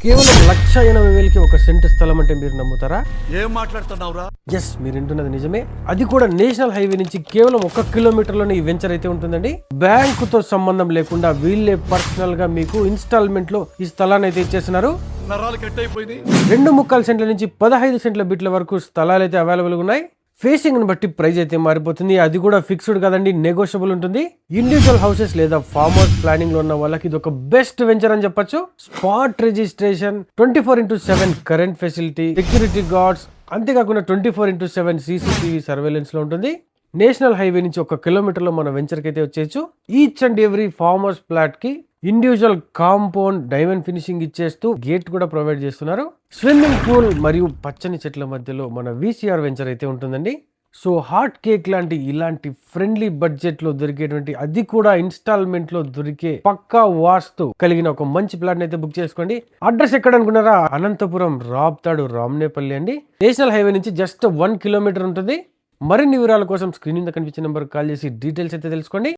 కేవలం 1,80,000కి ఒక సెంటు స్థలం అంటే మీరు నమ్ముతారా? ఏం మాట్లాడుతున్నావురా? ఎస్, మీరు వింటున్నది నిజమే. అది కూడా నేషనల్ హైవే నుంచి కేవలం 1 కిలోమీటర్లోనే ఈ వెంచర్ అయితే ఉంటుందండి. బ్యాంకుతో సంబంధం లేకుండా వీళ్ళే పర్సనల్ గా మీకు ఇన్స్టాల్మెంట్ లో ఈ స్థలాన్ని అయితే ఇచ్చేస్తున్నారు. నరాలు కట్ అయిపోయింది. 2.25 సెంట్ల నుంచి 15 సెంట్ల బిట్ల వరకు స్థలాలు అయితే అవైలబుల్ ఉన్నాయి. ఫేసింగ్ ని బట్టి ప్రైస్ అయితే మారిపోతుంది. అది కూడా ఫిక్స్డ్ కదండి, నెగోషియబుల్ ఉంటుంది. ఇండివిజువల్ హౌసెస్ లేదా ఫార్మ్ హౌస్ ప్లానింగ్ లో ఉన్న వాళ్ళకి ఇది ఒక బెస్ట్ వెంచర్ అని చెప్పొచ్చు. Spot registration, 24/7 current facility, security guards, అంతేకాకుండా 24/7 CCTV సర్వేలెన్స్ లో ఉంటుంది. నేషనల్ హైవే నుంచి 1 కిలోమీటర్లో మన వెంచర్ కి అయితే వచ్చేయచ్చు. Each and every farm house plot కి ఇండివిజువల్ కాంపౌండ్ డైమండ్ ఫినిషింగ్ ఇచ్చేస్తూ గేట్ కూడా ప్రొవైడ్ చేస్తున్నారు. స్విమ్మింగ్ పూల్ మరియు పచ్చని చెట్ల మధ్యలో మన VCR వెంచర్ అయితే ఉంటుందండి. సో హాట్ కేక్ లాంటి ఇలాంటి ఫ్రెండ్లీ బడ్జెట్ లో దొరికేటువంటి, అది కూడా ఇన్స్టాల్మెంట్ లో దొరికే పక్కా వాస్తు కలిగిన ఒక మంచి ప్లాట్ అయితే బుక్ చేసుకోండి. అడ్రస్ ఎక్కడ అనుకున్నారా? అనంతపురం రాప్తాడు రామనేపల్లి అండి. నేషనల్ హైవే నుంచి జస్ట్ 1 కిలోమీటర్ ఉంటుంది. మరిన్ని వివరాల కోసం స్క్రీన్ మీద కనిపించే నెంబర్ కాల్ చేసి డీటెయిల్స్ అయితే తెలుసుకోండి.